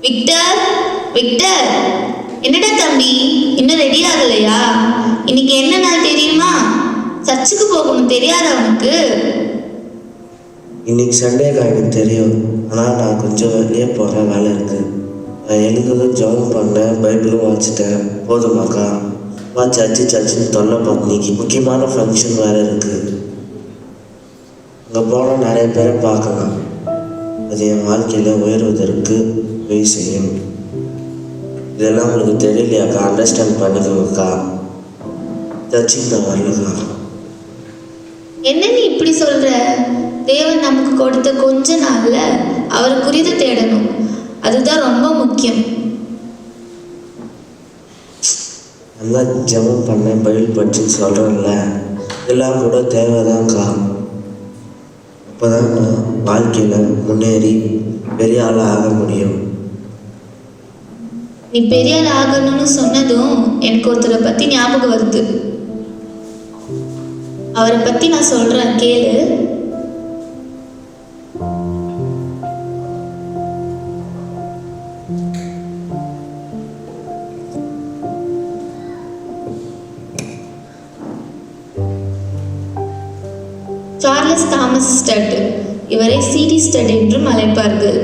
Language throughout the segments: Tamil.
விக்டர், விக்டர், என்னடா தம்பி, இன்னும் ரெடி ஆகலையா? இன்னைக்கு என்ன நாள் தெரியுமா? சர்ச்சுக்கு போகணும், தெரியாதா உனக்கு? இன்னைக்கு சண்டேக்கா, எனக்கு தெரியும். ஆனால் நான் கொஞ்சம் வெளியே போகிற வேலை இருக்குது. நான் எழுந்ததும் ஜாயின் பண்ணேன், பைபிளும் வாசிட்டேன். போதுமாக்கா? சர்ச்சுன்னு தொல்லை பார்த்து இன்னைக்கு முக்கியமான ஃபங்க்ஷன் வேறு இருக்குது. அங்கே போனால் நிறைய பேரை பார்க்கலாம். அது என் வாழ்க்கையில் உயர்வதற்கு உதவி செய்யும். இதெல்லாம் உங்களுக்கு தெரியலையாக்கா? அண்டர்ஸ்டாண்ட் பண்ணிக்கோங்கக்கா. சர்ச்சுக்கு நான் வரலக்கா. என்ன நீ இப்படி சொல்ற? தேவன் நமக்கு கொடுத்த கொஞ்ச நாள்ல அவருக்குரியதை தேடணும். அதுதான் ரொம்ப முக்கியம். நல்லா ஜெபம் பண்ண, பைபிள் படிச்சுன்னு சொல்கிறேன்ல, இதெல்லாம் கூட தேவைதான்க்கா. அப்போ தான் நான் வாழ்க்கையில் முன்னேறி பெரிய ஆளாக ஆக முடியும். நீ பெரிய ஆள் ஆகணும்னு சொன்னதும் எனக்கு ஒருத்தரை பற்றி ஞாபகம் வருது. அவரை பற்றி நான் சொல்கிறேன், கேளு. சார்லஸ் தாமஸ் ஸ்டட், இவரை சிடி ஸ்டட் என்றும் அழைப்பார்கள்.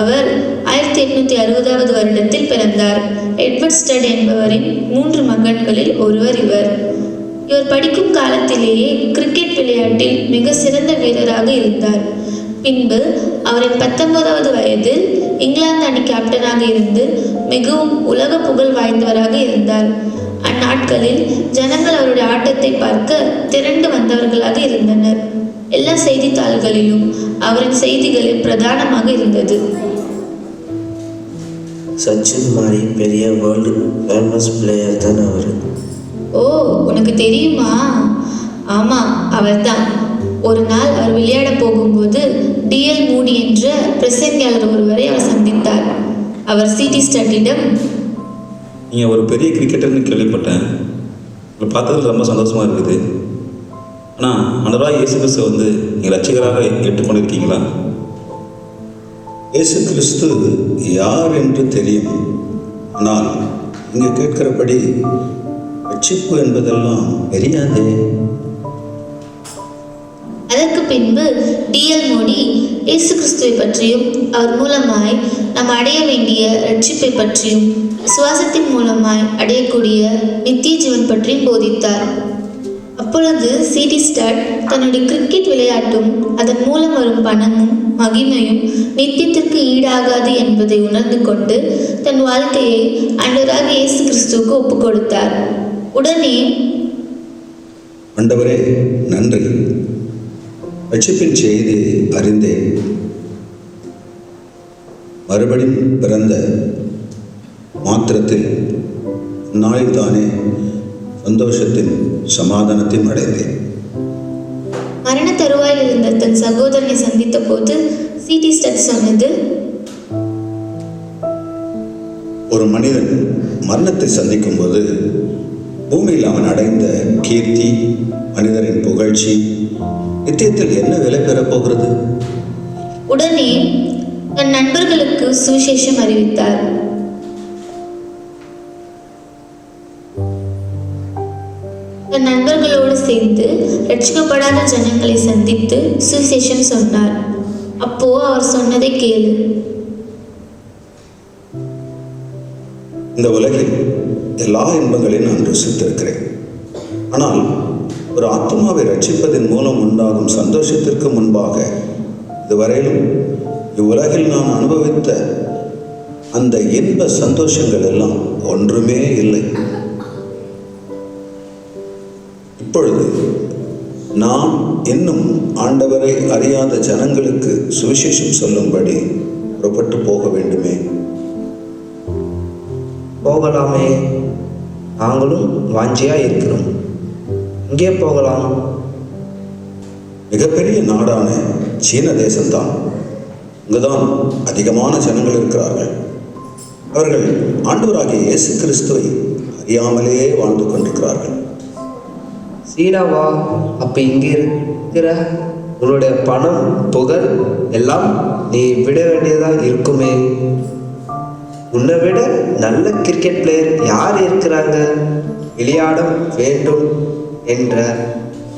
அவர் 1860வது வருடத்தில் பிறந்தார். எட்வர்ட் ஸ்டட் என்பவரின் 3 மகன்களில் ஒருவர் இவர். இவர் படிக்கும் காலத்திலேயே கிரிக்கெட் விளையாட்டில் மிக சிறந்த வீரராக இருந்தார். பின்பு அவரின் 19வது வயதில் இங்கிலாந்து அணி கேப்டனாக இருந்து மிகவும் உலக புகழ் வாய்ந்தவராக இருந்தார். அந்நாட்களில் ஜனங்கள் அவருடைய ஆட்டத்தை பார்க்க திரண்டு வந்தவர்களாக இருந்தனர். எல்லா செய்தித்தாள்களிலும் அவரின் செய்திகளில் பிரதானமாக இருந்தது. சச்சின் மாதிரி பெரிய வேர்ல்டு ஃபேமஸ் பிளேயர் தான் அவர். ஓ, உனக்கு தெரியுமா? ஆமாம், அவர்தான். ஒரு நாள் அவர் விளையாட போகும்போது டிஎல் மூடி என்ற பிரசங்கியாளர் ஒருவரை அவர் சந்தித்தார். அவர் சிடி ஸ்டட்டிடம், நீங்கள் ஒரு பெரிய கிரிக்கெட்டர்னு கேள்விப்பட்டேன். உங்களை பார்த்ததில் ரொம்ப சந்தோஷமாக இருக்குது. ஆனால் ஆண்டவராகிய இயேசு கிறிஸ்து நீங்கள் ரட்சகராக ஏற்றுக்கொண்டிருக்கீங்களா? இயேசு கிறிஸ்து யார் என்று தெரியும். ஆனால் இங்கே கேட்கிறபடி ரட்சிப்பு என்பதெல்லாம் தெரியாதே. அதற்கு பின்பு டிஎல் மோடி இயேசு கிறிஸ்துவை பற்றியும் அவர் மூலமாய் நாம் அடைய வேண்டிய ரட்சிப்பை பற்றியும் சுவாசத்தின் மூலமாய் அடையக்கூடிய நித்திய ஜீவன் பற்றியும் போதித்தார். அப்பொழுது சிடி ஸ்டட் தன்னுடைய கிரிக்கெட் விளையாட்டும் அதன் மூலம் வரும் பணமும் மகிமையும் நித்தியத்திற்கு ஈடாகாது என்பதை உணர்ந்து கொண்டு தன் வாழ்க்கையை ஆண்டவராகிய இயேசு கிறிஸ்துவுக்கு ஒப்பு கொடுத்தார். உடனே, ஆண்டவரே நன்றி, ரட்சிப்பின் செய்தி அறிந்தேன். மறுபடியும் பிறந்த மாத்திரத்தில் நாளில் தானே சந்தோஷத்தின் சமாதானத்தையும் அடைந்தேன். மரண தருவாயில் இருந்த தன் சகோதரனை சந்தித்த போது சிடி ஸ்டட் சொன்னது, ஒரு மனிதன் மரணத்தை சந்திக்கும் போது பூமியில் அவன் அடைந்த கீர்த்தி, மனிதரின் புகழ்ச்சி நித்தியத்தில் என்ன விலை பெறப் போகிறது? உடனே தன் நண்பர்களுக்கு சுவிசேஷம் அறிவித்தார். தன் நண்பர்களோடு சேர்ந்து ரட்சிக்கப்படாத ஜனங்களை சந்தித்து சுவிசேஷம் சொன்னார். அப்போ அவர் சொன்னதை கேளு. இந்த உலகில் எல்லா இன்பங்களையும் நான் ருசித்திருக்கிறேன். ஆனால் ஒரு ஆத்மாவை ரட்சிப்பதன் மூலம் உண்டாகும் சந்தோஷத்திற்கு முன்பாக இதுவரையிலும் இவ்வுலகில் நான் அனுபவித்த அந்த இன்ப சந்தோஷங்கள் எல்லாம் ஒன்றுமே இல்லை. இப்பொழுது நான் இன்னும் ஆண்டவரை அறியாத ஜனங்களுக்கு சுவிசேஷம் சொல்லும்படி புறப்பட்டு போக வேண்டுமே. போகலாமே, நாங்களும் வாஞ்சியாக இருக்கிறோம். இங்கே போகலாம். மிகப்பெரிய நாடான சீன தேசம்தான். இங்குதான் அதிகமான ஜனங்கள் இருக்கிறார்கள். அவர்கள் ஆண்டவராகிய இயேசு கிறிஸ்துவை அறியாமலேயே வாழ்ந்து கொண்டிருக்கிறார்கள். சீனாவா? அப்போ இங்கே இருக்கிற உன்னுடைய பணம், புகழ் எல்லாம் நீ விட வேண்டியதாக இருக்குமே. உன்னை விட நல்ல கிரிக்கெட் பிளேயர் யார் இருக்கிறாங்க? விளையாட வேண்டும் என்ற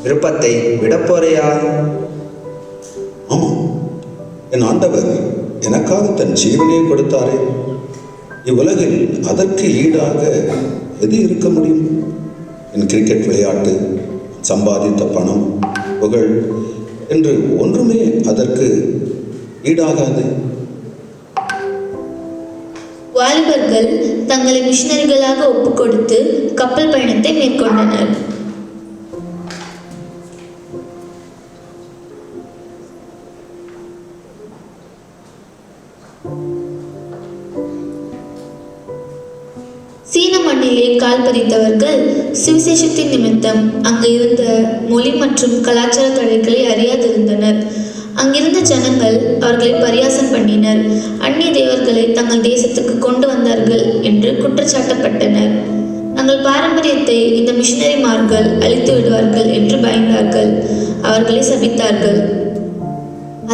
விருப்பத்தை விடப்போறையா? ஆமாம், என் ஆண்டவர் எனக்காக தன் ஜீவனையை கொடுத்தாரே. இவ்வுலகில் அதற்கு ஈடாக எது இருக்க முடியும்? என் கிரிக்கெட் விளையாட்டு, சம்பாதித்த பணம், புகழ் என்று ஒன்றுமே அதற்கு ஈடாகாது. வாலிபர்கள் தங்களை மிஷனரிகளாக ஒப்புக்கொடுத்து கப்பல் பயணத்தை மேற்கொண்டனர். சீன மண்ணிலே கால் பதித்தவர்கள் சுவிசேஷத்தின் நிமித்தம் அங்கு இருந்த மொழி மற்றும் கலாச்சார தடைகளை அறியாதிருந்தனர். அங்கிருந்த ஜனங்கள் அவர்களை பரியாசம் பண்ணினர். அந்நிய தேவர்களை தங்கள் தேசத்துக்கு கொண்டு வந்தார்கள் என்று குற்றச்சாட்டப்பட்டனர். தங்கள் பாரம்பரியத்தை இந்த மிஷனரிமார்கள் அழித்து விடுவார்கள் என்று பயந்தார்கள். அவர்களை சபித்தார்கள்.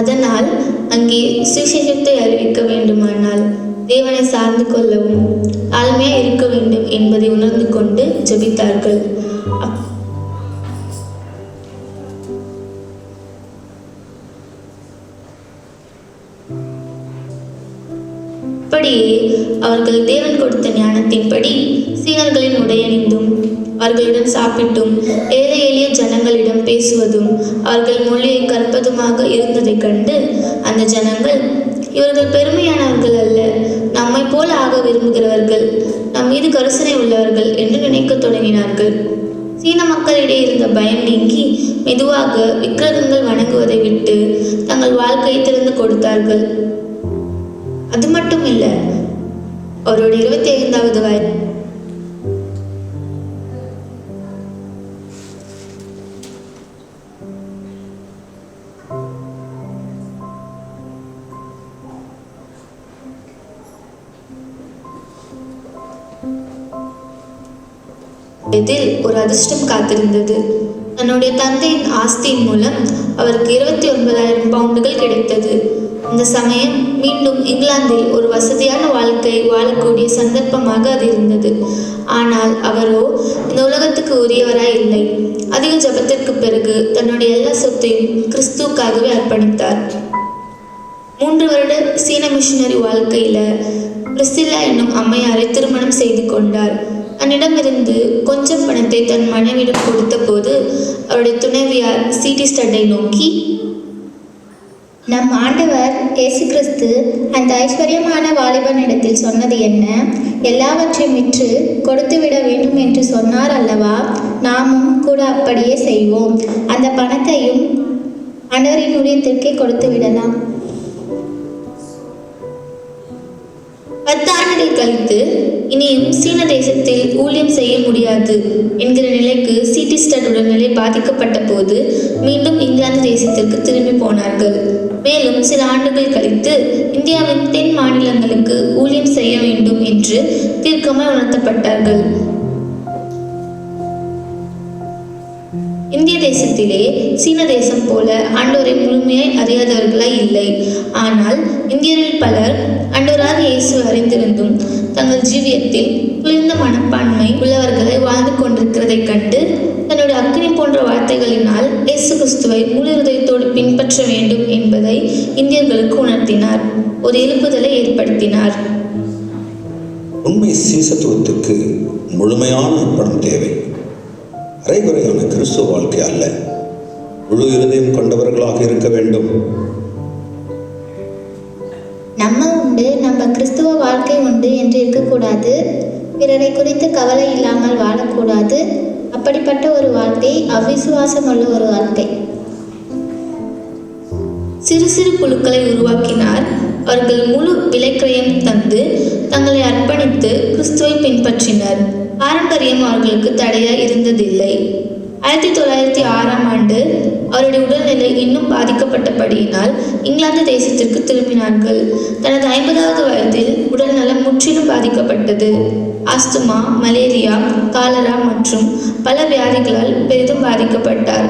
அதனால் அங்கே சுவிசேஷத்தை அறிவிக்க வேண்டுமானால் தேவனை சார்ந்து கொள்ளவும் தாழ்மையாக இருக்க வேண்டும் என்பதை உணர்ந்து கொண்டு ஜெபித்தார்கள். அப்படியே அவர்கள் தேவன் கொடுத்த ஞானத்தின்படி சீனர்களின் உடையணிந்தும் அவர்களுடன் சாப்பிட்டும் ஏழை எளிய ஜனங்களிடம் பேசுவதும் அவர்கள் மொழியை கற்பதுமாக இருந்ததைக் கண்டு அந்த ஜனங்கள், இவர்கள் பெருமையானவர்கள் அல்ல, நம்மை போல ஆக விரும்புகிறவர்கள், நம் மீது கருசனை உள்ளவர்கள் என்று நினைக்க தொடங்கினார்கள். சீன மக்களிடையே இருந்த பயம் நீங்கி மெதுவாக விக்கிரகங்கள் வணங்குவதை விட்டு தங்கள் வாழ்க்கையை திறந்து கொடுத்தார்கள். அது மட்டும் இல்ல, அவருடைய 25வது வயது இதில் ஒரு அதிர்ஷ்டம் காத்திருந்தது. தன்னுடைய தந்தையின் ஆஸ்தியின் மூலம் அவருக்கு 29,000 பவுண்டுகள் கிடைத்தது. அந்த சமயம் மீண்டும் இங்கிலாந்தில் ஒரு வசதியான வாழ்க்கை வாழக்கூடிய சந்தர்ப்பமாக அது இருந்தது. ஆனால் அவரோ இந்த உலகத்துக்கு உரியவராய் இல்லை. அதிக ஜபத்திற்கு பிறகு தன்னுடைய எல்லா சொத்தையும் கிறிஸ்துவுக்காகவே அர்ப்பணித்தார். 3 வருட சீன மிஷனரி வாழ்க்கையில பிரிசில்லா என்னும் அம்மையாரை திருமணம் செய்து கொண்டார். தன்னிடமிருந்து கொஞ்சம் பணத்தை தன் மனைவியிடம் கொடுத்த போது அவருடைய துணைவியார் சிடி ஸ்டட்டை நோக்கி, நம் ஆண்டவர் இயேசு கிறிஸ்து அந்த ஐஸ்வர்யமான வாலிபனிடத்தில் சொன்னது என்ன? எல்லாவற்றையும் விற்று கொடுத்துவிட வேண்டும் என்று சொன்னார் அல்லவா? நாமும் கூட அப்படியே செய்வோம். அந்த பணத்தையும் ஆண்டவரின் ஊழியத்திற்கே கொடுத்து விடலாம். 10 ஆண்டுகள் கழித்து இனியும் சீன தேசத்தில் ஊழியம் செய்ய முடியாது என்கிற நிலைக்கு சிடி ஸ்டட் உடல்நிலை பாதிக்கப்பட்ட போது மீண்டும் இங்கிலாந்து தேசத்திற்கு திரும்பி போனார்கள். மேலும் சில ஆண்டுகள் கழித்து இந்தியாவின் தென் மாநிலங்களுக்கு ஊழியம் செய்ய வேண்டும் என்று தீர்க்கமாய் உணர்த்தப்பட்டார்கள். இந்திய தேசத்திலே சீன தேசம் போல ஆண்டவரை முழுமையாய் அறியாதவர்களாய் இல்லை. ஆனால் இந்தியரில் பலர் ஆண்டவராக இயேசு அறிந்திருந்தும் தங்கள் ஜீவியத்தில் குளிர்ந்த மனப்பான்மை உள்ளவர்களை வாழ்ந்து கொண்டிருக்கிறதை கண்டு தன்னுடைய அக்கினி போன்ற வார்த்தைகளினால் இயேசு கிறிஸ்துவை முழு இதயத்தோடு பின்பற்ற வேண்டும் என்பதை இந்தியர்களுக்கு உணர்த்தினார். ஒரு எழுப்புதலை ஏற்படுத்தினார். உண்மை சீசத்துவத்துக்கு முழுமையான அர்ப்பணம் தேவை. அரைகுறையான கிறிஸ்துவ வாழ்க்கை அல்ல. முழு இருதயம் கொண்டவர்களாக இருக்க வேண்டும். நம்ம உண்டு, நம்ம கிறிஸ்துவ வாழ்க்கை உண்டு என்று இருக்கக்கூடாது. பிறரை குறித்து கவலை இல்லாமல் வாழக்கூடாது. அப்படிப்பட்ட ஒரு வாழ்க்கை அவிசுவாசம் உள்ள ஒரு வாழ்க்கை. சிறு சிறு குழுக்களை உருவாக்கினார். அவர்கள் முழு விலைக்கிரயம் தந்து தங்களை அர்ப்பணித்து கிறிஸ்துவை பின்பற்றினர். பாரம்பரியம் அவர்களுக்கு தடையாய் இருந்ததில்லை. 1906ஆம் ஆண்டு அவருடைய உடல்நிலை இன்னும் பாதிக்கப்பட்டபடியினால் இங்கிலாந்து தேசத்திற்கு திரும்பினார்கள். தனது 50வது வயதில் உடல் நலம் முற்றிலும் பாதிக்கப்பட்டது. ஆஸ்துமா, மலேரியா, காலரா மற்றும் பல வியாதிகளால் பெரிதும் பாதிக்கப்பட்டார்.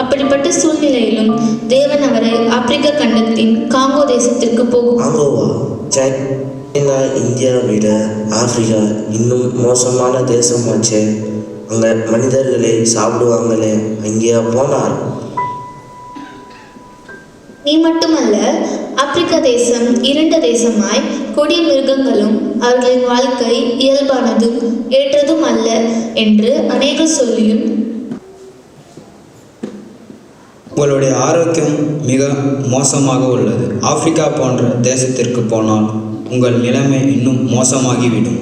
அப்படிப்பட்ட சூழ்நிலையிலும் தேவன் அவரை ஆப்பிரிக்க கண்டத்தின் காங்கோ தேசத்திற்கு ஏன்னா இந்தியாவை விட ஆப்பிரிக்கா இன்னும் மோசமான தேசமாச்சே. அங்கே மனிதர்களே சாப்பிடுவாங்களே, அங்கேயா போனார்? நீ மட்டுமல்ல, ஆப்பிரிக்கா தேசம் இருண்ட தேசமாய் கொடிய மிருகங்களும் அவர்களின் வாழ்க்கை இயல்பானதும் ஏற்றதும் அல்ல என்று அநேகர் சொல்லியும், உங்களுடைய ஆரோக்கியம் மிக மோசமாக உள்ளது. ஆப்பிரிக்கா போன்ற தேசத்திற்கு போனால் உங்கள் நிலைமை இன்னும் மோசமாகிவிடும்.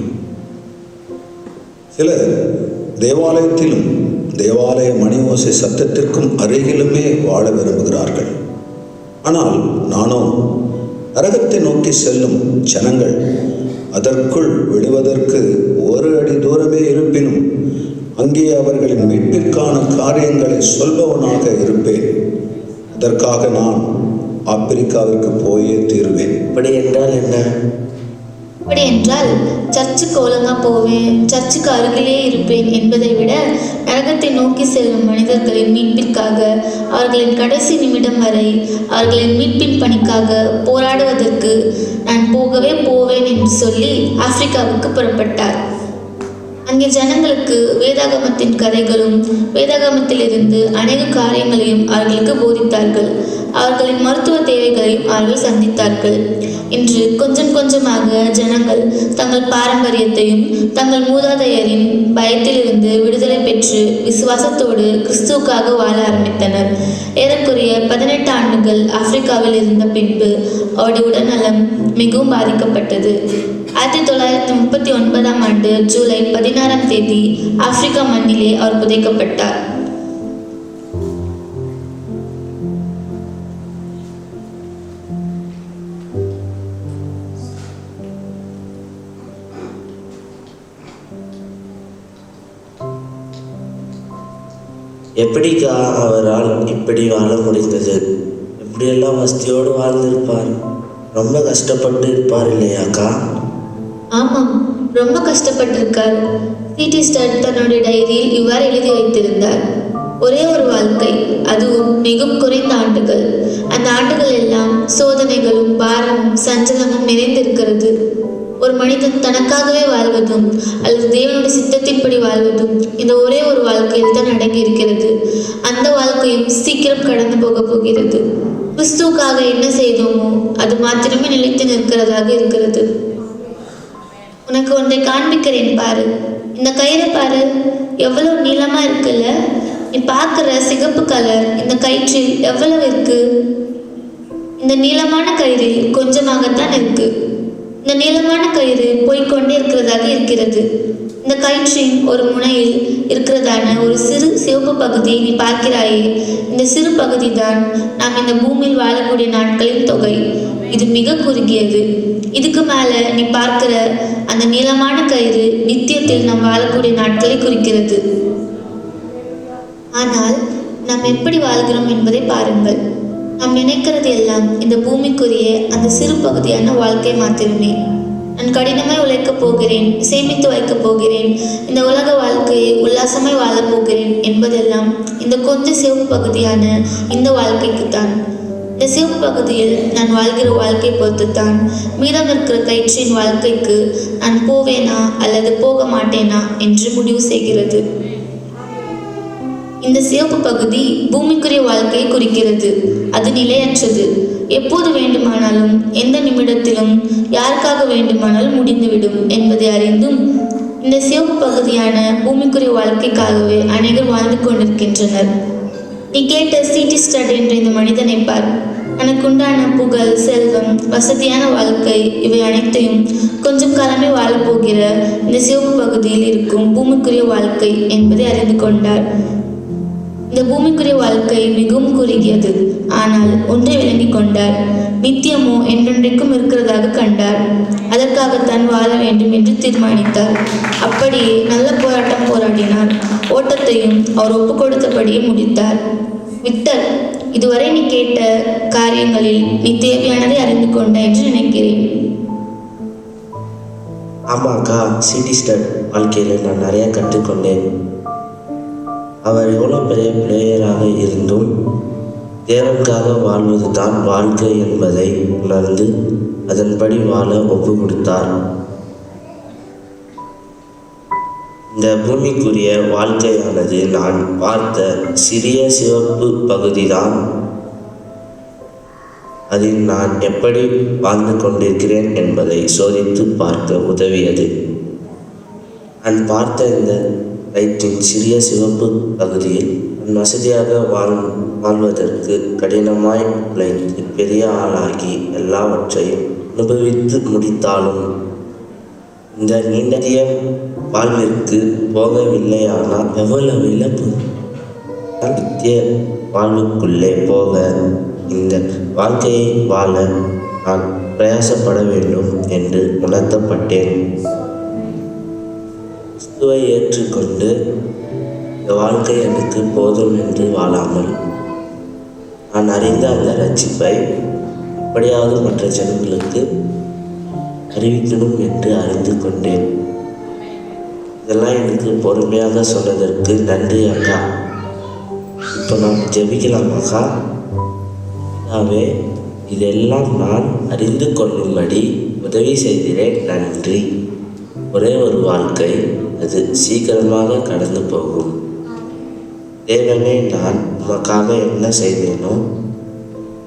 சிலர் தேவாலயத்திலும் தேவாலய மணி ஓசை சத்தத்திற்கும் அருகிலுமே வாழ விரும்புகிறார்கள். ஆனால் நானோ நரகத்தை நோக்கி செல்லும் ஜனங்கள் அதற்குள் விடுவதற்கு ஒரு அடி தூரமே இருப்பினும் அங்கே அவர்களின் மீட்பிற்கான காரியங்களை சொல்பவனாக இருப்பேன். அதற்காக நான் ஆப்பிரிக்காவிற்கு போயே தீருவேன். அப்படி என்றால் என்ன? அப்படி என்றால் சர்ச்சுக்கு ஒழுங்கா போவேன், சர்ச்சுக்கு அருகிலே இருப்பேன் என்பதை விட நரகத்தை நோக்கி செல்லும் மனிதர்களின் மீட்பிற்காக அவர்களின் கடைசி நிமிடம் வரை அவர்களின் மீட்பின் பணிக்காக போராடுவதற்கு நான் போகவே போவேன் என்று சொல்லி ஆப்பிரிக்காவுக்கு புறப்பட்டார். அங்கே ஜனங்களுக்கு வேதாகமத்தின் கதைகளும் வேதாகமத்திலிருந்து அநேக காரியங்களையும் அவர்களுக்கு போதித்தார்கள். அவர்களின் மருத்துவ தேவைகளையும் அவர்கள் சந்தித்தார்கள். இன்று கொஞ்சம் கொஞ்சமாக ஜனங்கள் தங்கள் பாரம்பரியத்தையும் தங்கள் மூதாதையரின் பயத்திலிருந்து விடுதலை பெற்று விசுவாசத்தோடு கிறிஸ்துவுக்காக வாழ ஆரம்பித்தனர். ஏறக்குறைய 18 ஆண்டுகள் ஆப்பிரிக்காவில் இருந்த பின்பு அவருடைய உடல்நலம் மிகவும் பாதிக்கப்பட்டது. 1939ஆம் ஆண்டு ஜூலை 16ஆம் தேதி ஆப்பிரிக்கா மண்ணிலே அவர் புதைக்கப்பட்டார். எப்படிக்கா அவரால் இப்படி வாழ முடிந்தது? எப்படியெல்லாம் வசதியோடு வாழ்ந்திருப்பார்? ரொம்ப கஷ்டப்பட்டு இருப்பார் இல்லையாக்கா? ஆமாம், ரொம்ப கஷ்டப்பட்டிருக்கார். சிடி ஸ்டட் தன்னுடைய டைரியில் இவ்வாறு எழுதி வைத்திருந்தார். ஒரே ஒரு வாழ்க்கை, அதுவும் மிகவும் குறைந்த ஆண்டுகள். அந்த ஆண்டுகள் எல்லாம் சோதனைகளும் பாரமும் சஞ்சலமும் நிறைந்திருக்கிறது. ஒரு மனிதன் தனக்காகவே வாழ்வதும் அல்லது தேவனுடைய சித்தத்தின்படி வாழ்வதும் இந்த ஒரே ஒரு வாழ்க்கையில் தான் அடங்கி இருக்கிறது. அந்த வாழ்க்கையும் சீக்கிரம் கடந்து போக போகிறது. கிறிஸ்துவுக்காக என்ன செய்தோமோ அது மாத்திரமே நிலைத்து நிற்கிறதாக இருக்கிறது. உனக்கு ஒன்றை காண்பிக்கிறேன் பாரு. இந்த கயிறை பாரு, எவ்வளவு நீளமா இருக்குல்ல? நீ பார்க்குற சிகப்பு கலர் இந்த கயிற்றில் எவ்வளவு இருக்கு? இந்த நீளமான கயிறில் கொஞ்சமாகத்தான் இருக்கு. இந்த நீளமான கயிறு போய்கொண்டே இருக்கிறதாக இருக்கிறது. இந்த கயிற்றின் ஒரு முனையில் இருக்கிறதான ஒரு சிறு சிவப்பு பகுதியை நீ பார்க்கிறாயே, இந்த சிறு பகுதி தான் நாம் இந்த பூமியில் வாழக்கூடிய நாட்களின் தொகை. இது மிக குறுகியது. இதுக்கு மேல நீ பார்க்கிற அந்த நீளமான கயிறு நித்தியத்தில் நாம் வாழக்கூடிய நாட்களை குறிக்கிறது. ஆனால் நாம் எப்படி வாழ்கிறோம் என்பதை பாருங்கள். நாம் நினைக்கிறது எல்லாம் இந்த பூமிக்குரிய அந்த சிறு பகுதியான வாழ்க்கை மாத்திரமே. நான் கடினமாய் உழைக்கப் போகிறேன், சேமித்து வைக்கப் போகிறேன், இந்த உலக வாழ்க்கையை உல்லாசமாய் வாழப் போகிறேன் என்பதெல்லாம் இந்த கொஞ்சம் சிவப்பு பகுதியான இந்த வாழ்க்கைக்குத்தான். இந்த சிவப்பு பகுதியில் நான் வாழ்கிற வாழ்க்கை பொறுத்துத்தான் மீதம் இருக்கிற கயிற்றின் வாழ்க்கைக்கு நான் போவேனா அல்லது போக மாட்டேனா என்று முடிவு செய்கிறது. இந்த சிவப்பு பகுதி பூமிக்குரிய வாழ்க்கையை குறிக்கிறது. அது நிலையற்றது. எப்போது வேண்டுமானாலும் எந்த நிமிடத்திலும் யாருக்காக வேண்டுமானாலும் முடிந்துவிடும் என்பதை அறிந்தும் இந்த சிவப்பு பகுதியான பூமிக்குரிய வாழ்க்கைக்காகவே அநேகர் வாழ்ந்து கொண்டிருக்கின்றனர். நீ கேட்ட சிடி ஸ்டட் என்ற இந்த மனிதனை பார். தனக்குண்டான புகழ், செல்வம், வசதியான வாழ்க்கை இவை அனைத்தையும் கொஞ்சம் காலமே வாழப்போகிற இந்த சிவப்பு பகுதியில் இருக்கும் பூமிக்குரிய வாழ்க்கை என்பதை அறிந்து கொண்டார். இந்த பூமிக்குரிய வாழ்க்கை மிகவும் குறுகியது. ஆனால் ஒன்றை விளங்கி கொண்டார். நித்தியமோ என்றென்றைக்கும் இருக்கிறதாக கண்டார். அதற்காகத்தான் வாழ வேண்டும் என்று தீர்மானித்தார். அப்படியே நல்ல போராட்டம் போராடினார். ஓட்டத்தையும் அவர் ஒப்பு கொடுத்தபடியே முடித்தார். விக்டர், இதுவரை நீ கேட்ட காரியங்களில் நீ தேவையானதை அறிந்து கொண்ட என்று நினைக்கிறேன். ஆமாக்கா, சிடி ஸ்டட் வாழ்க்கையில் நான் நிறைய கற்றுக்கொண்டேன். அவர் எவ்வளோ பெரிய பிளேயராக இருந்தும் தேவனுக்காக வாழ்வது தான் வாழ்க்கை என்பதை உணர்ந்து அதன்படி வாழ ஒப்பு கொடுத்தார். இந்த பூமிக்குரிய வாழ்க்கையானது நான் பார்த்த சிறிய சிவப்பு பகுதிதான். அதில் நான் எப்படி வாழ்ந்து கொண்டிருக்கிறேன் என்பதை சோதித்து பார்க்க உதவியது. நான் பார்த்த இந்த லைட்டின் சிறிய சிவப்பு பகுதியில் நான் வசதியாக வாழ்வதற்கு கடினமாய் உழைத்து பெரிய ஆளாகி எல்லாவற்றையும் அனுபவித்து முடித்தாலும் இந்த நீண்டறிய வாழ்விற்கு போகவில்லையானால் எவ்வளவு இழப்பு! நித்திய வாழ்வுக்குள்ளே போக இந்த வாழ்க்கையை வாழ நான் பிரயாசப்பட வேண்டும் என்று உணர்த்தப்பட்டேன். கிறிஸ்துவை ஏற்றுக்கொண்டு இந்த வாழ்க்கை எனக்கு போதும் என்று வாழாமல் நான் அறிந்த அந்த ரட்சிப்பை எப்படியாவது மற்ற ஜனங்களுக்கு அறிவிக்கணும் என்று அறிந்து கொண்டேன். இதெல்லாம் எனக்கு பொறுமையாக சொன்னதற்கு நன்றி அக்கா. இப்போ நான் ஜெபிக்கலாமாக்கா? அதாவே இதெல்லாம் நான் அறிந்து கொள்ளும்படி உதவி செய்கிறேன், நன்றி. ஒரே ஒரு வாழ்க்கை, அது சீக்கிரமாக கடந்து போகும். தேவனே, நான் உமக்காக என்ன செய்தேனோ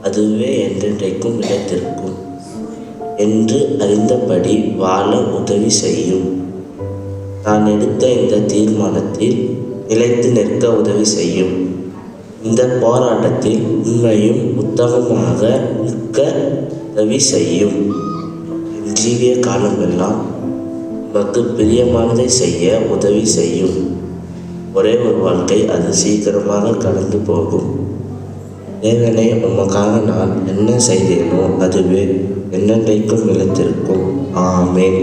அதுவே என்றென்றைக்கும் நிலைத்திருக்கும் என்று அறிந்தபடி வாழ உதவி செய்யும். நான் எடுத்த இந்த தீர்மானத்தில் நிலைத்து நிற்க உதவி செய்யும். இந்த போராட்டத்தில் உண்மையும் உத்தமமாக நிற்க உதவி செய்யும். என் ஜீவிய காலமெல்லாம் உமக்கு பிரியமானதை செய்ய உதவி செய்யும். ஒரே ஒரு வாழ்க்கை, அது சீக்கிரமாக கடந்து போகும். தேவனே, உமக்காக நான் என்ன செய்தேனோ அதுவே என்னென்றைக்கும் நிலைத்திருக்கும். ஆமென்.